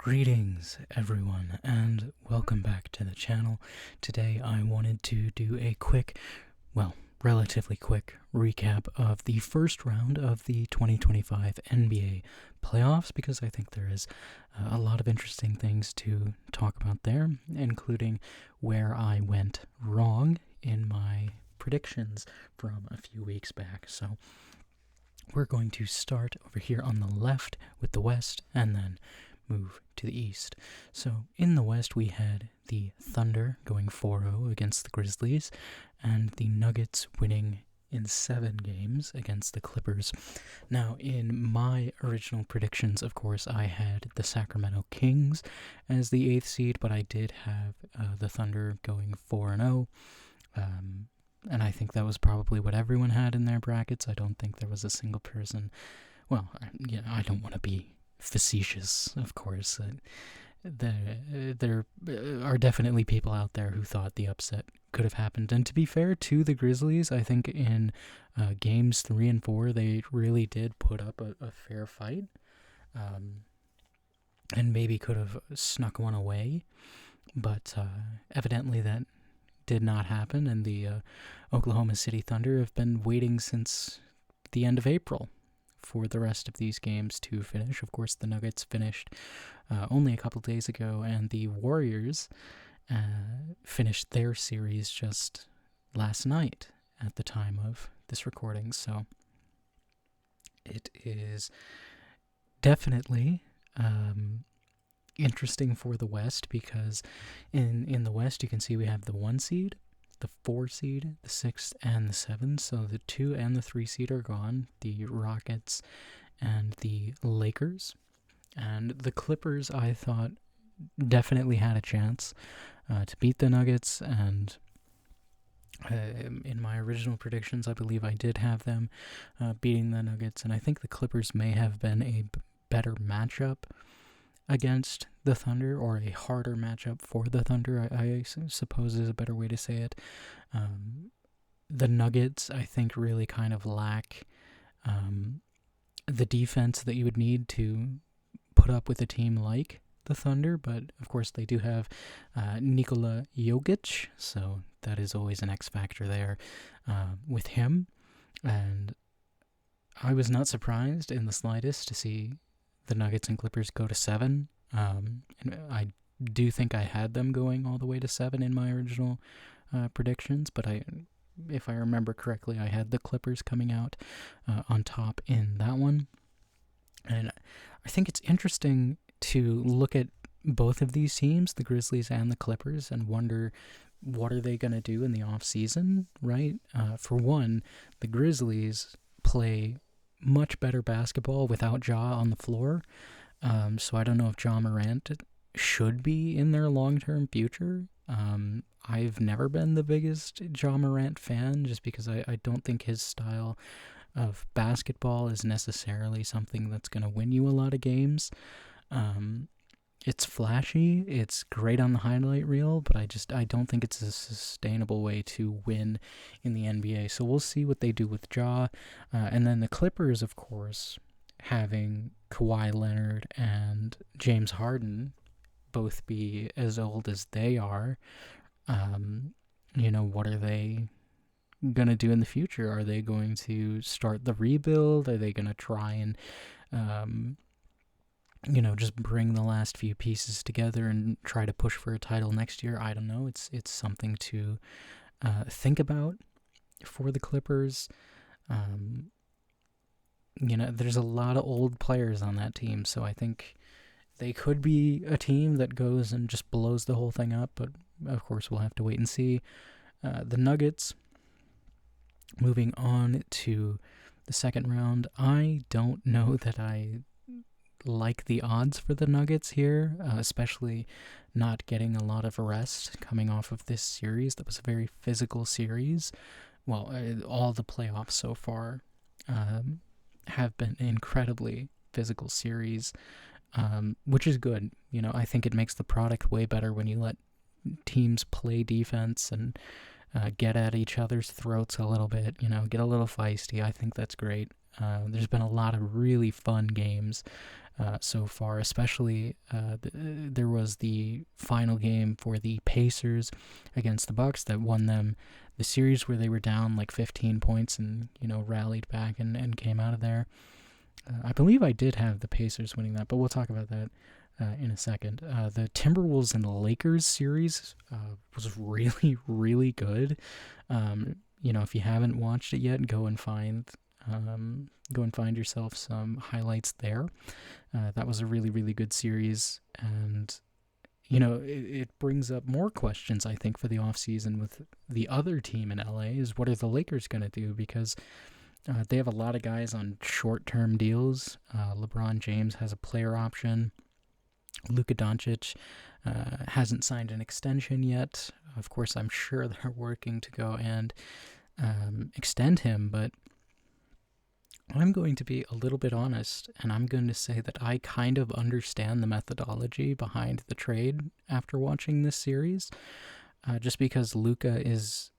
Greetings, everyone, and welcome back to the channel. Today I wanted to do a relatively quick recap of the first round of the 2025 NBA playoffs, because I think there is a lot of interesting things to talk about there, including where I went wrong in my predictions from a few weeks back. So we're going to start over here on the left with the West, and then move to the East. So in the West, we had the Thunder going 4-0 against the Grizzlies, and the Nuggets winning in 7 games against the Clippers. Now, in my original predictions, of course, I had the Sacramento Kings as the 8th seed, but I did have the Thunder going 4-0. And I think that was probably what everyone had in their brackets. I don't think there was a single person. Well, I don't want to be facetious, of course. There are definitely people out there who thought the upset could have happened. And to be fair to the Grizzlies, I think in games 3 and 4, they really did put up a fair fight. And maybe could have snuck one away. But evidently that did not happen. And the Oklahoma City Thunder have been waiting since the end of April for the rest of these games to finish. Of course, the Nuggets finished only a couple days ago, and the Warriors finished their series just last night at the time of this recording. So it is definitely interesting for the West, because in the West you can see we have the 1 seed, the 4 seed, the 6th, and the 7th. So the 2 and the 3 seed are gone. The Rockets and the Lakers. And the Clippers, I thought, definitely had a chance to beat the Nuggets. And in my original predictions, I believe I did have them beating the Nuggets. And I think the Clippers may have been a better matchup against the Thunder, or a harder matchup for the Thunder, I suppose is a better way to say it. The Nuggets, I think, really kind of lack the defense that you would need to put up with a team like the Thunder, but of course they do have Nikola Jokic, so that is always an X factor there with him. And I was not surprised in the slightest to see the Nuggets and Clippers go to 7. And I do think I had them going all the way to 7 in my original predictions, but if I remember correctly, I had the Clippers coming out on top in that one. And I think it's interesting to look at both of these teams, the Grizzlies and the Clippers, and wonder what are they going to do in the off season, right? For one, the Grizzlies play much better basketball without Ja on the floor. So I don't know if Ja Morant should be in their long-term future. I've never been the biggest Ja Morant fan, just because I don't think his style of basketball is necessarily something that's going to win you a lot of games. It's flashy, it's great on the highlight reel, but I don't think it's a sustainable way to win in the NBA. So we'll see what they do with Ja. And then the Clippers, of course, having Kawhi Leonard and James Harden both be as old as they are. What are they going to do in the future? Are they going to start the rebuild? Are they going to try and just bring the last few pieces together and try to push for a title next year? I don't know. It's something to think about for the Clippers. There's a lot of old players on that team, so I think they could be a team that goes and just blows the whole thing up, but of course we'll have to wait and see. The Nuggets, moving on to the second round, I don't know that I like the odds for the Nuggets here, especially not getting a lot of rest coming off of this series. That was a very physical series. Well, all the playoffs so far have been incredibly physical series, which is good. I think it makes the product way better when you let teams play defense and get at each other's throats a little bit, get a little feisty. I think that's great. There's been a lot of really fun games so far, especially there was the final game for the Pacers against the Bucks that won them the series, where they were down like 15 points and, rallied back and came out of there. I believe I did have the Pacers winning that, but we'll talk about that in a second. The Timberwolves and the Lakers series was really, really good. If you haven't watched it yet, go and find yourself some highlights there. That was a really, really good series, and it brings up more questions, I think, for the offseason with the other team in LA is what are the Lakers going to do, because they have a lot of guys on short-term deals. LeBron James has a player option. Luka Doncic hasn't signed an extension yet. Of course, I'm sure they're working to go and extend him, but I'm going to be a little bit honest, and I'm going to say that I kind of understand the methodology behind the trade after watching this series, just because Luka is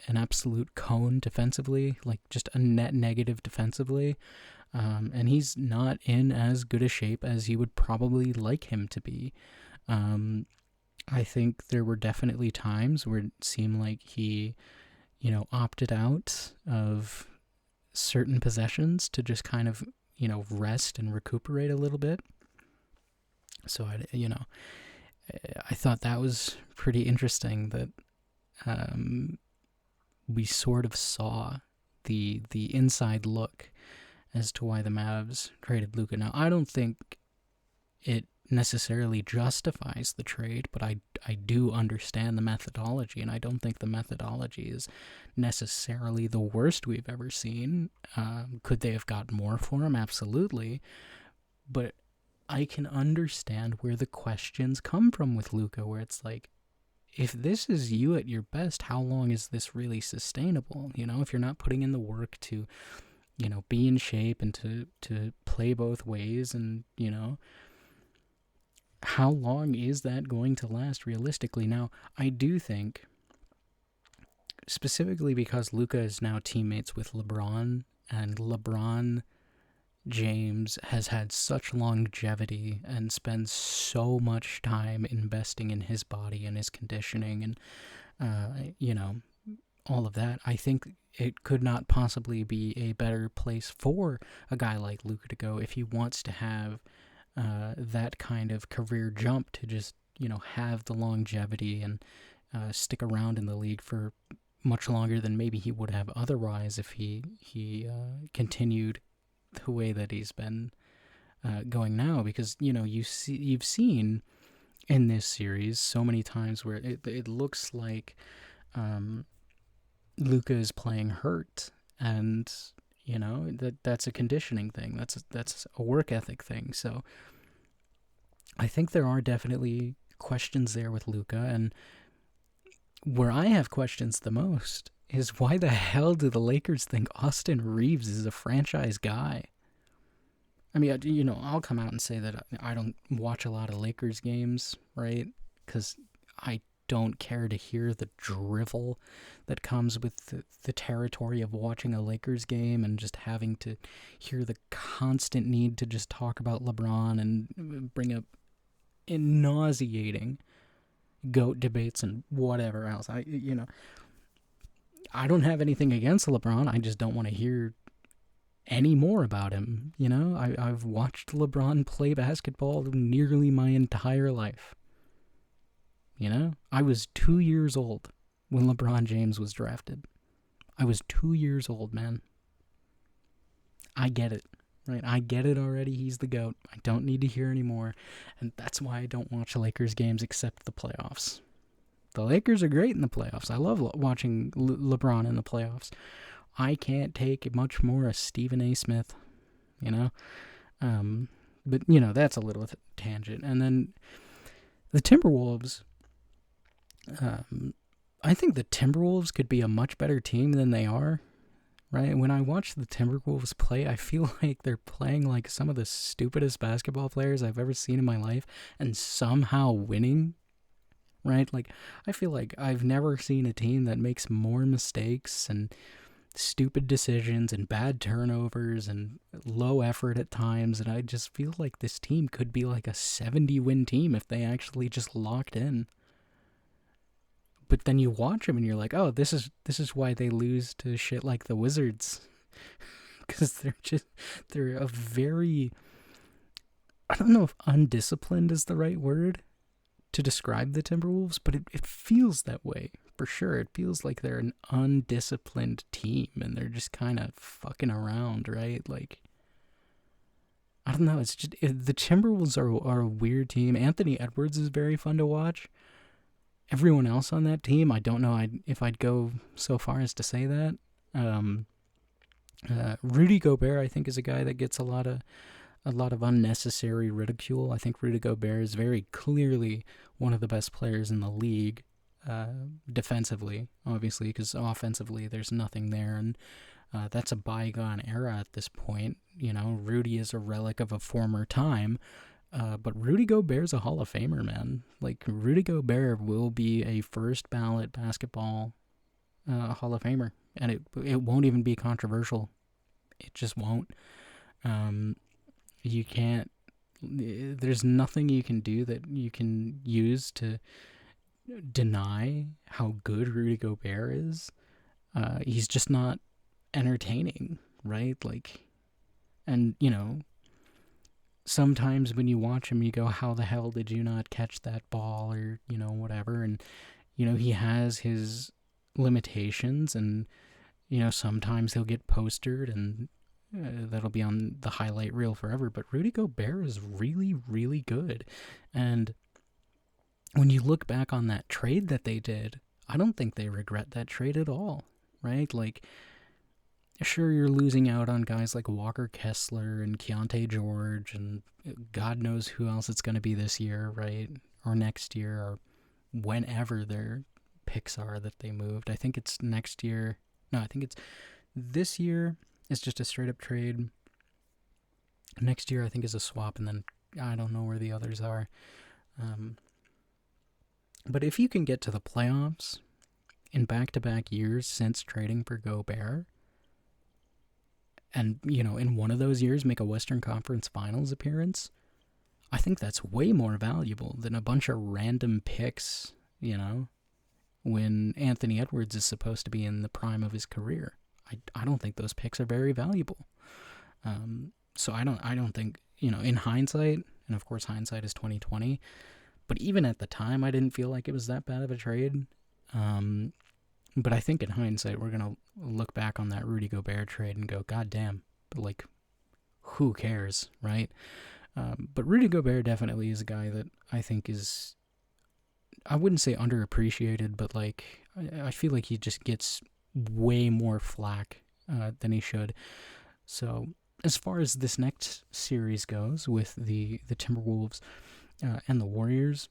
an absolute cone defensively, like just a net negative defensively, and he's not in as good a shape as you would probably like him to be. I think there were definitely times where it seemed like he, opted out of certain possessions to just kind of, rest and recuperate a little bit. So I thought that was pretty interesting that we sort of saw the inside look as to why the Mavs traded Luka. Now, I don't think it necessarily justifies the trade, but I do understand the methodology, and I don't think the methodology is necessarily the worst we've ever seen. Could they have got more for him? Absolutely. But I can understand where the questions come from with Luka, where it's like, if this is you at your best, how long is this really sustainable? If you're not putting in the work to, be in shape and to play both ways, and, how long is that going to last realistically? Now, I do think, specifically because Luka is now teammates with LeBron, and LeBron James has had such longevity and spends so much time investing in his body and his conditioning and, all of that. I think it could not possibly be a better place for a guy like Luka to go if he wants to have that kind of career jump, to just, have the longevity and stick around in the league for much longer than maybe he would have otherwise if he continued the way that he's been going now. Because, you've seen in this series so many times where it looks like Luka is playing hurt, and that's a conditioning thing. That's a work ethic thing. So I think there are definitely questions there with Luka, and where I have questions the most is why the hell do the Lakers think Austin Reeves is a franchise guy? I mean, I'll come out and say that I don't watch a lot of Lakers games, right? Because I don't care to hear the drivel that comes with the territory of watching a Lakers game, and just having to hear the constant need to just talk about LeBron and bring up nauseating GOAT debates and whatever else. I don't have anything against LeBron. I just don't want to hear any more about him. I've watched LeBron play basketball nearly my entire life. I was 2 years old when LeBron James was drafted. I was 2 years old, man. I get it, right? I get it already. He's the GOAT. I don't need to hear anymore. And that's why I don't watch Lakers games except the playoffs. The Lakers are great in the playoffs. I love watching LeBron in the playoffs. I can't take much more of Stephen A. Smith, But, that's a little tangent. And then the Timberwolves... I think the Timberwolves could be a much better team than they are, right? When I watch the Timberwolves play, I feel like they're playing like some of the stupidest basketball players I've ever seen in my life, and somehow winning, right? Like, I feel like I've never seen a team that makes more mistakes and, stupid decisions and bad turnovers and low effort at times, and I just feel like this team could be like a 70-win team if they actually just locked in. But then you watch them and you're like, oh, this is why they lose to shit like the Wizards, because they're a very, I don't know if undisciplined is the right word to describe the Timberwolves, but it feels that way for sure. It feels like they're an undisciplined team and they're just kind of fucking around, right? Like, I don't know. It's just the Timberwolves are a weird team. Anthony Edwards is very fun to watch. Everyone else on that team, I don't know if I'd go so far as to say that. Rudy Gobert, I think, is a guy that gets a lot of unnecessary ridicule. I think Rudy Gobert is very clearly one of the best players in the league, defensively, obviously, because offensively there's nothing there, and that's a bygone era at this point. You know, Rudy is a relic of a former time, but Rudy Gobert's a Hall of Famer, man. Like, Rudy Gobert will be a first ballot basketball Hall of Famer, and it won't even be controversial. It just won't. You can't, there's nothing you can do that you can use to deny how good Rudy Gobert is. He's just not entertaining, right? Like, and, you know, sometimes when you watch him, you go, how the hell did you not catch that ball, or, you know, whatever. And, you know, he has his limitations, and, you know, sometimes he'll get postered, and that'll be on the highlight reel forever. But Rudy Gobert is really, really good. And when you look back on that trade that they did, I don't think they regret that trade at all, right? Like, sure, you're losing out on guys like Walker Kessler and Keontae George, and God knows who else it's going to be this year, right? Or next year, or whenever their picks are that they moved. I think it's next year. No, I think it's this year. It's just a straight up trade. Next year, I think, is a swap, and then I don't know where the others are. But if you can get to the playoffs in back-to-back years since trading for Gobert, and, you know, in one of those years make a Western Conference Finals appearance, I think that's way more valuable than a bunch of random picks, you know, when Anthony Edwards is supposed to be in the prime of his career. I don't think those picks are very valuable. So I don't think, you know, in hindsight, and of course hindsight is 2020, but even at the time I didn't feel like it was that bad of a trade. But I think in hindsight we're going to look back on that Rudy Gobert trade and go, God damn, but like, who cares, right? But Rudy Gobert definitely is a guy that I think is, I wouldn't say underappreciated, but like, I feel like he just gets way more flack than he should. So as far as this next series goes with the Timberwolves and the Warriors,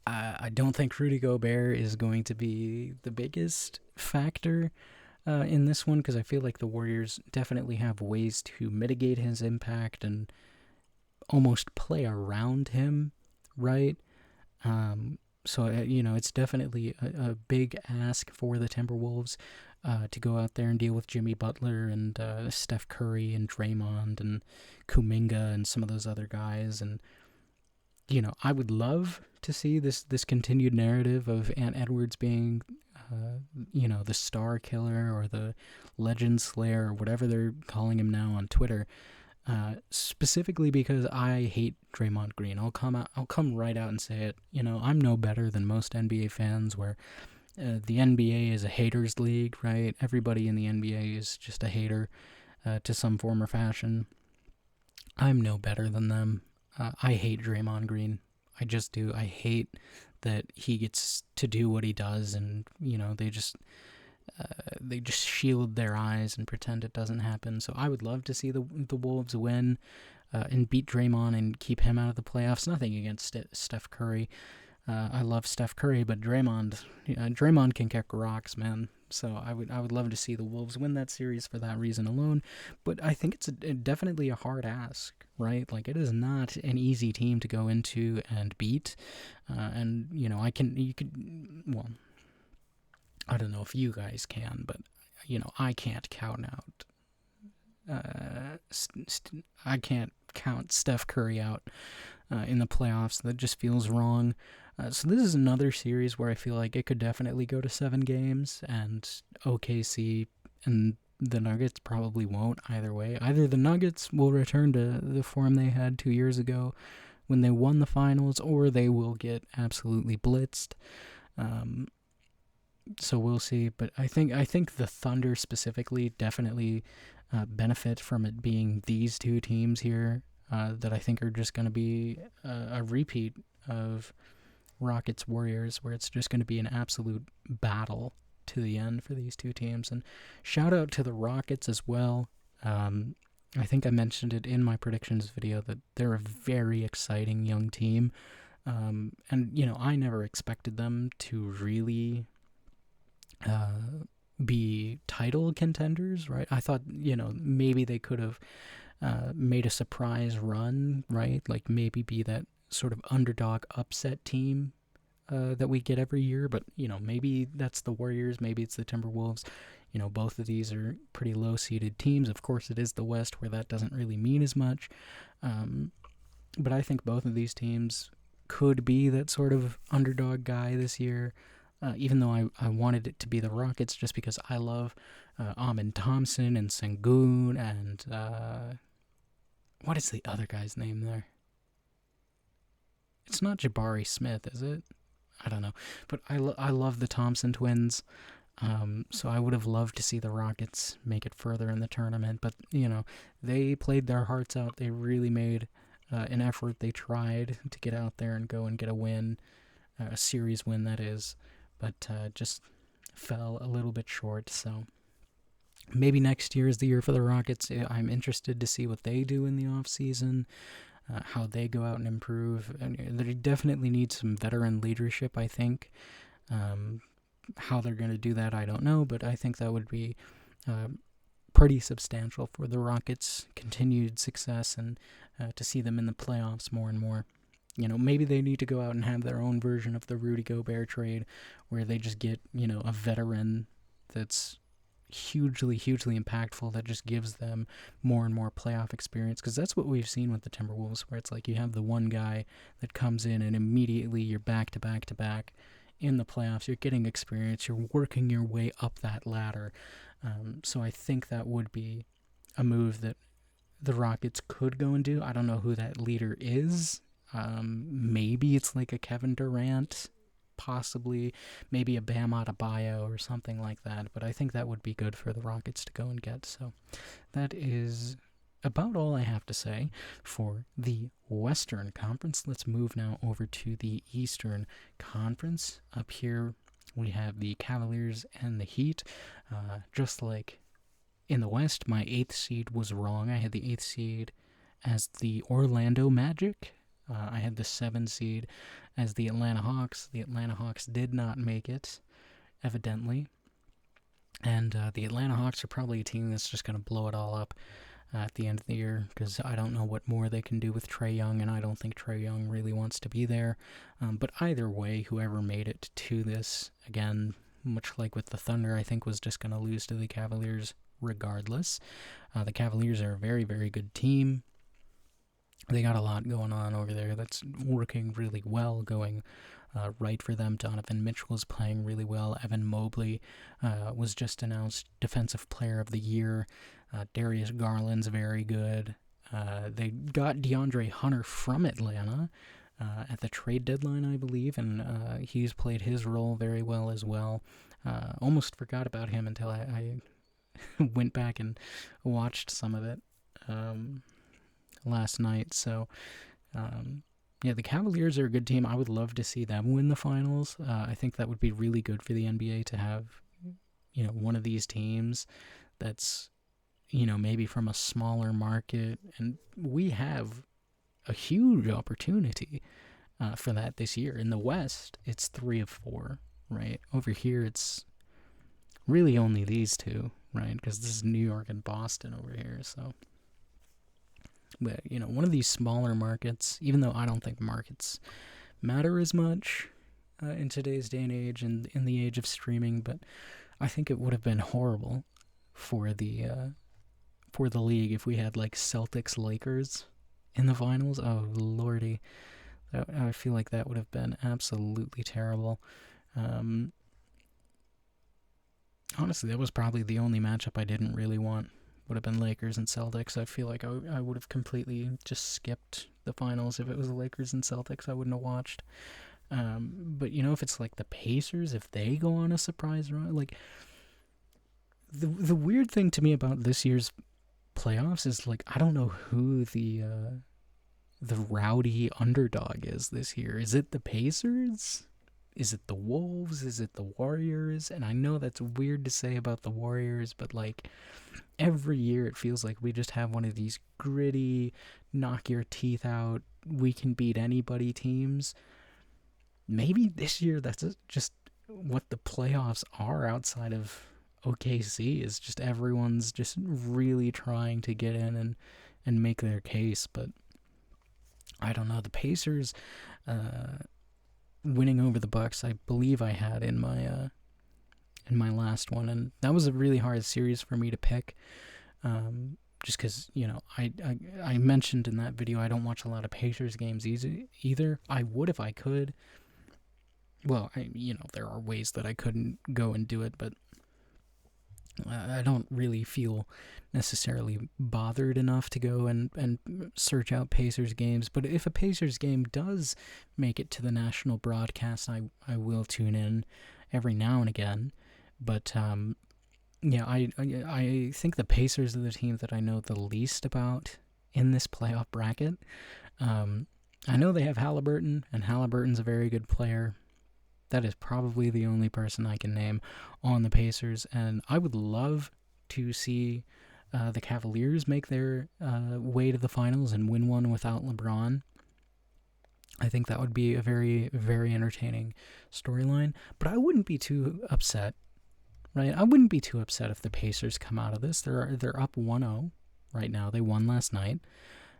I don't think Rudy Gobert is going to be the biggest factor in this one, because I feel like the Warriors definitely have ways to mitigate his impact and almost play around him, right? So, you know, it's definitely a big ask for the Timberwolves to go out there and deal with Jimmy Butler and Steph Curry and Draymond and Kuminga and some of those other guys. And, you know, I would love to see this continued narrative of Ant Edwards being, you know, the star killer or the legend slayer or whatever they're calling him now on Twitter. Specifically because I hate Draymond Green. I'll come right out and say it. You know, I'm no better than most NBA fans, where the NBA is a haters league, right? Everybody in the NBA is just a hater to some form or fashion. I'm no better than them. I hate Draymond Green. I just do. I hate that he gets to do what he does, and, you know, they just shield their eyes and pretend it doesn't happen. So I would love to see the Wolves win and beat Draymond and keep him out of the playoffs. Nothing against Steph Curry. I love Steph Curry, but Draymond can kick rocks, man. So I would love to see the Wolves win that series for that reason alone. But I think it's definitely a hard ask, right? Like, it is not an easy team to go into and beat. And, you know, I don't know if you guys can, but I can't count out. I can't count Steph Curry out in the playoffs. That just feels wrong. So this is another series where I feel like it could definitely go to 7 games, and OKC and the Nuggets probably won't either way. Either the Nuggets will return to the form they had 2 years ago when they won the finals, or they will get absolutely blitzed. So we'll see. But I think the Thunder specifically definitely benefit from it being these two teams here that I think are just going to be a repeat of Rockets Warriors, where it's just going to be an absolute battle to the end for these two teams. And shout out to the Rockets as well. I think I mentioned it in my predictions video that they're a very exciting young team. And, I never expected them to really be title contenders, right? I thought, maybe they could have made a surprise run, right? Like maybe be that sort of underdog upset team that we get every year, but maybe that's the Warriors, maybe it's the Timberwolves. Both of these are pretty low-seeded teams. Of course, it is the West where that doesn't really mean as much, but I think both of these teams could be that sort of underdog guy this year, even though I wanted it to be the Rockets just because I love Amin Thompson and Sengun and what is the other guy's name there? It's not Jabari Smith, is it? I don't know. But I love the Thompson twins. So I would have loved to see the Rockets make it further in the tournament. But, they played their hearts out. They really made an effort. They tried to get out there and go and get a win, a series win, that is. But just fell a little bit short. So maybe next year is the year for the Rockets. I'm interested to see what they do in the offseason. How they go out and improve. And they definitely need some veteran leadership, I think. How they're going to do that, I don't know, but I think that would be pretty substantial for the Rockets' continued success and to see them in the playoffs more and more. Maybe they need to go out and have their own version of the Rudy Gobert trade where they just get, a veteran that's hugely impactful that just gives them more and more playoff experience, because that's what we've seen with the Timberwolves, where it's like you have the one guy that comes in and immediately you're back to back to back in the playoffs. You're getting experience, you're working your way up that ladder. So I think that would be a move that the Rockets could go and do. I don't know who that leader is. Maybe it's like a Kevin Durant, possibly maybe a Bam Adebayo or something like that, but I think that would be good for the Rockets to go and get. So that is about all I have to say for the Western Conference. Let's move now over to the Eastern Conference. Up here we have the Cavaliers and the Heat. Just like in the West, my 8th seed was wrong. I had the 8th seed as the Orlando Magic. I had the 7 seed as the Atlanta Hawks. The Atlanta Hawks did not make it, evidently. And the Atlanta Hawks are probably a team that's just going to blow it all up at the end of the year, because I don't know what more they can do with Trae Young, and I don't think Trae Young really wants to be there. But either way, whoever made it to this, again, much like with the Thunder, I think was just going to lose to the Cavaliers regardless. The Cavaliers are a very, very good team. They got a lot going on over there that's working really well, going right for them. Donovan Mitchell is playing really well. Evan Mobley was just announced Defensive Player of the Year. Darius Garland's very good. They got DeAndre Hunter from Atlanta at the trade deadline, I believe, and he's played his role very well as well. Almost forgot about him until I went back and watched some of it last night. So, the Cavaliers are a good team. I would love to see them win the finals. I think that would be really good for the NBA to have, one of these teams that's, maybe from a smaller market. And we have a huge opportunity for that this year. In the West, it's 3 of 4, right? Over here, it's really only these two, right? Because this is New York and Boston over here, so... But, one of these smaller markets, even though I don't think markets matter as much in today's day and age and in the age of streaming, but I think it would have been horrible for the league if we had like Celtics Lakers in the finals. Oh lordy, I feel like that would have been absolutely terrible. Um, Honestly, that was probably the only matchup I didn't really want. Would have been Lakers and Celtics. I feel like I would have completely just skipped the finals if it was Lakers and Celtics. I wouldn't have watched. But if it's like the Pacers, if they go on a surprise run, like the weird thing to me about this year's playoffs is like I don't know who the rowdy underdog is this year. Is it the Pacers? Is it the Wolves? Is it the Warriors? And I know that's weird to say about the Warriors, but like every year it feels like we just have one of these gritty, knock your teeth out, we can beat anybody teams. Maybe this year that's just what the playoffs are outside of OKC, is just everyone's just really trying to get in and make their case. But I don't know. The Pacers winning over the Bucks, I believe I had in my last one, and that was a really hard series for me to pick. Just because I mentioned in that video I don't watch a lot of Pacers games either. I would if I could. Well, there are ways that I couldn't go and do it, but I don't really feel necessarily bothered enough to go and search out Pacers games. But if a Pacers game does make it to the national broadcast, I will tune in every now and again. But I think the Pacers are the team that I know the least about in this playoff bracket. I know they have Halliburton, and Halliburton's a very good player. That is probably the only person I can name on the Pacers, and I would love to see the Cavaliers make their way to the finals and win one without LeBron. I think that would be a very, very entertaining storyline, but I wouldn't be too upset, right? I wouldn't be too upset if the Pacers come out of this. They're up 1-0 right now. They won last night.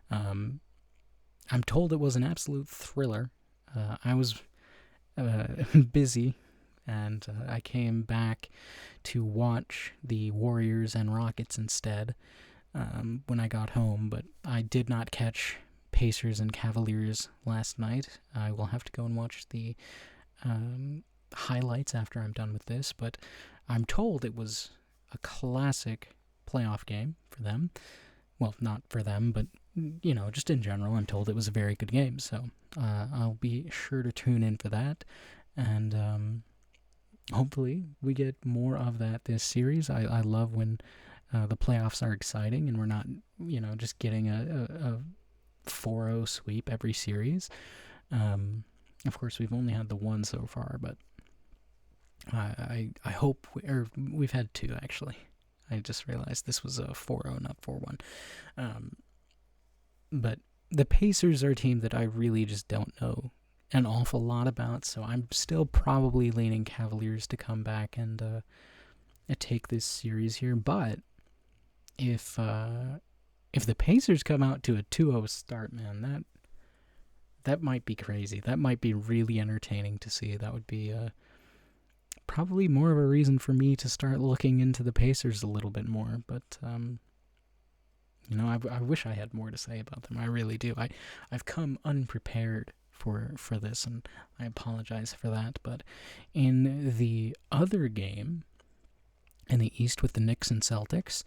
I'm told it was an absolute thriller. I was busy, and I came back to watch the Warriors and Rockets instead when I got home, but I did not catch Pacers and Cavaliers last night. I will have to go and watch the highlights after I'm done with this, but I'm told it was a classic playoff game for them. Well, not for them, but just in general, I'm told it was a very good game. So I'll be sure to tune in for that. And hopefully we get more of that this series. I love when the playoffs are exciting and we're not, just getting a 4-0 sweep every series. Of course, we've only had the one so far, but I hope we've had two, actually. I just realized this was a 4-0, not 4-1. But the Pacers are a team that I really just don't know an awful lot about, so I'm still probably leaning Cavaliers to come back and take this series here. But if the Pacers come out to a 2-0 start, man, that might be crazy. That might be really entertaining to see. That would be probably more of a reason for me to start looking into the Pacers a little bit more. But I wish I had more to say about them. I really do. I've come unprepared for this, and I apologize for that. But in the other game, in the East with the Knicks and Celtics,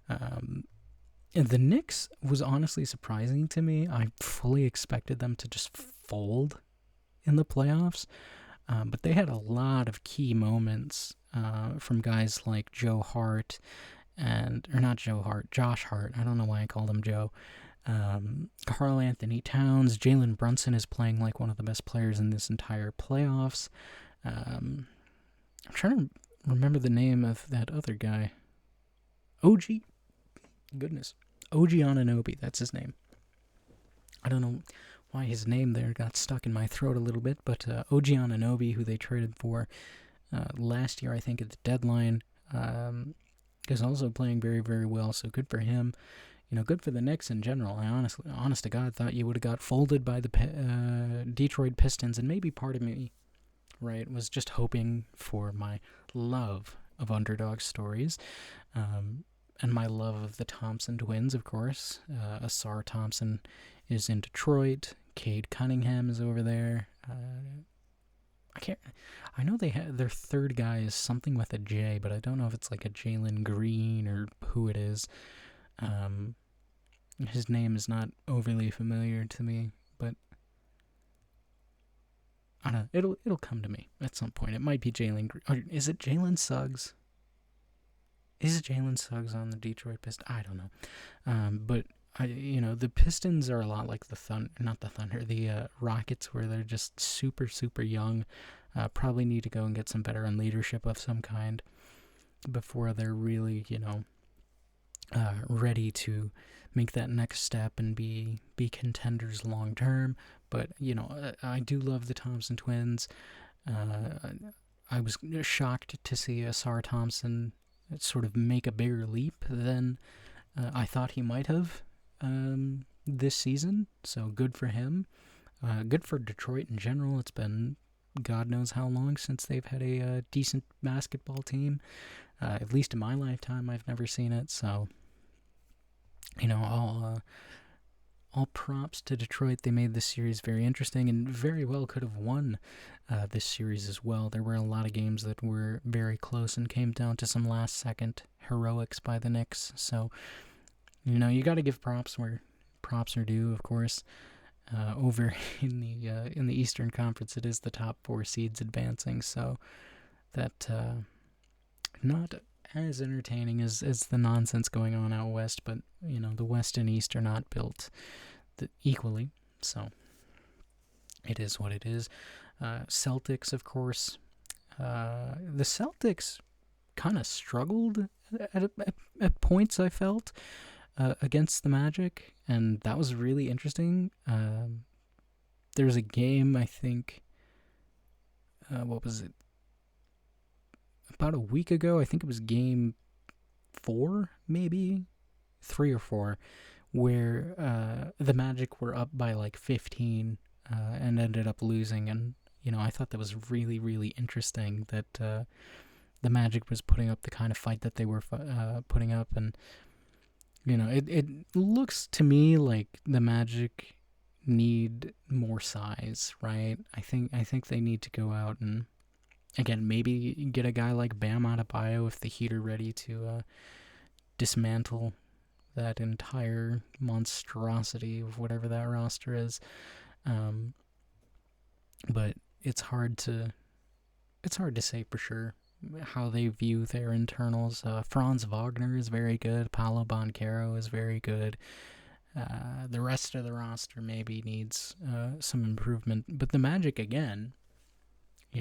the Knicks was honestly surprising to me. I fully expected them to just fold in the playoffs, but they had a lot of key moments from guys like Josh Hart. I don't know why I called him Joe. Karl Anthony Towns. Jalen Brunson is playing like one of the best players in this entire playoffs. I'm trying to remember the name of that other guy. OG Anunoby, that's his name. I don't know why his name there got stuck in my throat a little bit, but OG Anunoby, who they traded for last year, I think, at the deadline, is also playing very, very well, so good for him. Good for the Knicks in general. I honest to God, thought you would have got folded by the Detroit Pistons, and maybe part of me, right, was just hoping for my love of underdog stories. And my love of the Thompson twins, of course. Asar Thompson is in Detroit. Cade Cunningham is over there. I know they have their third guy is something with a J, but I don't know if it's like a Jalen Green or who it is. His name is not overly familiar to me, but I don't know. It'll come to me at some point. It might be Jalen Green. Or is it Jalen Suggs? Is Jalen Suggs on the Detroit Pistons? I don't know. But the Pistons are a lot like the Rockets, where they're just super, super young. Probably need to go and get some veteran leadership of some kind before they're really, ready to make that next step and be contenders long term. But I do love the Thompson twins. I was shocked to see Asar Thompson sort of make a bigger leap than I thought he might have this season. So good for him. Good for Detroit in general. It's been God knows how long since they've had a decent basketball team. At least in my lifetime, I've never seen it. So, all props to Detroit. They made this series very interesting and very well could have won this series as well. There were a lot of games that were very close and came down to some last-second heroics by the Knicks. So, you got to give props where props are due, of course. Over in the Eastern Conference, it is the top 4 seeds advancing, so that not as entertaining as the nonsense going on out west, but the West and East are not built equally, so it is what it is. Celtics, of course. The Celtics kind of struggled at points, I felt, against the Magic, and that was really interesting. There was a game, I think, what was it? About a week ago, I think it was game 4, maybe 3 or 4, where the Magic were up by like 15 and ended up losing. And I thought that was really, really interesting that the Magic was putting up the kind of fight that they were putting up. And it looks to me like the Magic need more size, right? I think they need to go out and, again, maybe get a guy like Bam Adebayo if the Heat are ready to dismantle that entire monstrosity of whatever that roster is. But it's hard to say for sure how they view their internals. Franz Wagner is very good. Paolo Banchero is very good. The rest of the roster maybe needs some improvement. But the Magic, again,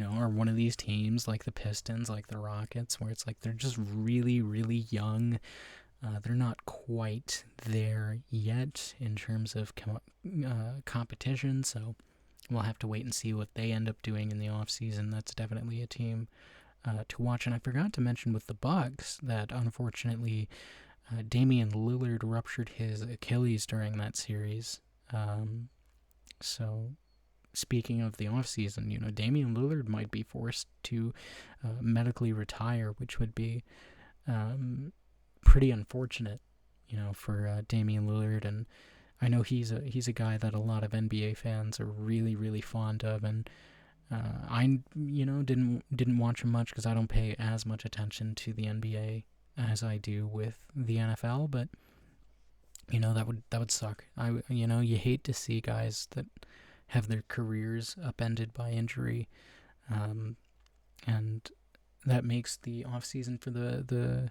are one of these teams like the Pistons, like the Rockets, where it's like they're just really, really young. They're not quite there yet in terms of competition, so we'll have to wait and see what they end up doing in the offseason. That's definitely a team to watch. And I forgot to mention with the Bucks that, unfortunately, Damian Lillard ruptured his Achilles during that series. So, speaking of the offseason, Damian Lillard might be forced to medically retire, which would be pretty unfortunate, for Damian Lillard. And I know he's a guy that a lot of NBA fans are really, really fond of, and I didn't watch him much because I don't pay as much attention to the NBA as I do with the NFL. But that would suck. You hate to see guys that have their careers upended by injury, and that makes the offseason for the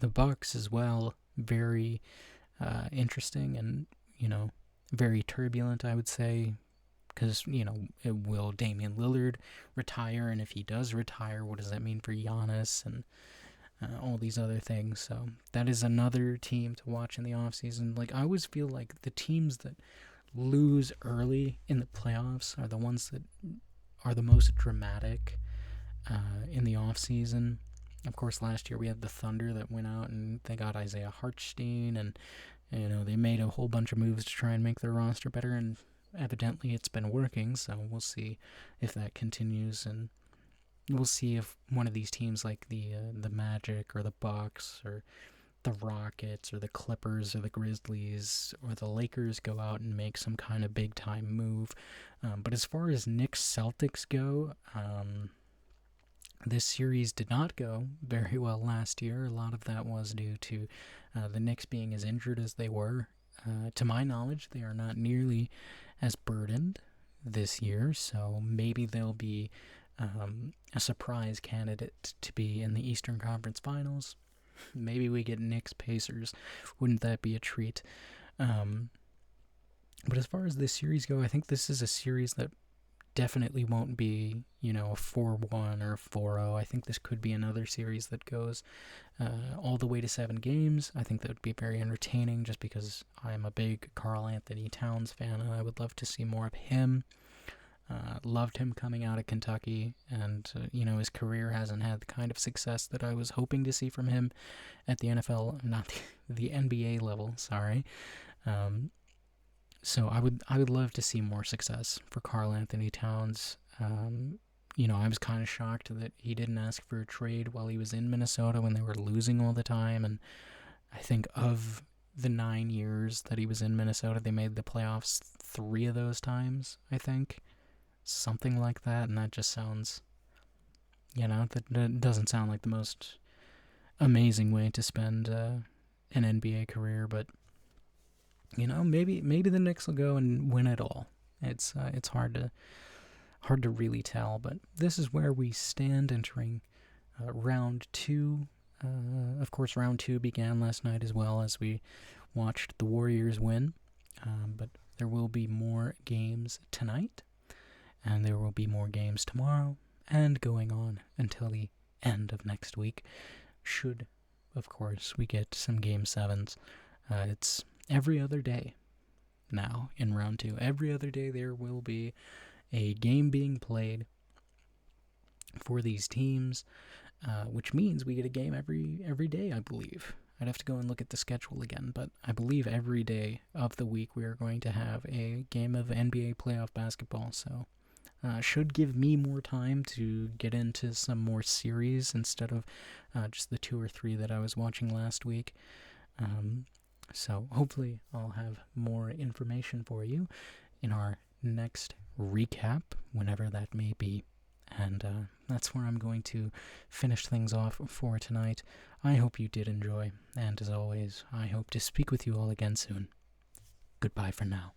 Bucks as well very interesting and very turbulent, I would say, because will Damian Lillard retire, and if he does retire, what does that mean for Giannis and all these other things? So that is another team to watch in the offseason. Like, I always feel like the teams that lose early in the playoffs are the ones that are the most dramatic in the offseason. Of course, last year we had the Thunder that went out and they got Isaiah Hartenstein, and they made a whole bunch of moves to try and make their roster better, and evidently it's been working, so we'll see if that continues. And we'll see if one of these teams like the Magic or the Bucks or the Rockets or the Clippers or the Grizzlies or the Lakers go out and make some kind of big time move. But as far as Knicks Celtics go, this series did not go very well last year. A lot of that was due to the Knicks being as injured as they were. To my knowledge, they are not nearly as burdened this year, so maybe they'll be a surprise candidate to be in the Eastern Conference Finals. Maybe we get Knicks Pacers. Wouldn't that be a treat? But as far as this series go, I think this is a series that definitely won't be, a 4-1 or 4-0. I think this could be another series that goes all the way to 7 games. I think that would be very entertaining just because I'm a big Karl Anthony Towns fan and I would love to see more of him. Loved him coming out of Kentucky, and his career hasn't had the kind of success that I was hoping to see from him at the NFL, not the NBA level. Sorry. So I would love to see more success for Karl Anthony Towns. I was kind of shocked that he didn't ask for a trade while he was in Minnesota when they were losing all the time, and I think of the 9 years that he was in Minnesota, they made the playoffs 3 of those times, I think. Something like that, and that just sounds, that doesn't sound like the most amazing way to spend an NBA career, but, maybe the Knicks will go and win it all. It's hard to really tell, but this is where we stand entering round 2. Of course, round 2 began last night as well as we watched the Warriors win, but there will be more games tonight. And there will be more games tomorrow and going on until the end of next week. Should, of course, we get some Game 7s. It's every other day now in round 2. Every other day there will be a game being played for these teams, which means we get a game every day, I believe. I'd have to go and look at the schedule again, but I believe every day of the week we are going to have a game of NBA playoff basketball, so should give me more time to get into some more series instead of just the 2 or 3 that I was watching last week. So hopefully I'll have more information for you in our next recap, whenever that may be. And that's where I'm going to finish things off for tonight. I hope you did enjoy, and as always, I hope to speak with you all again soon. Goodbye for now.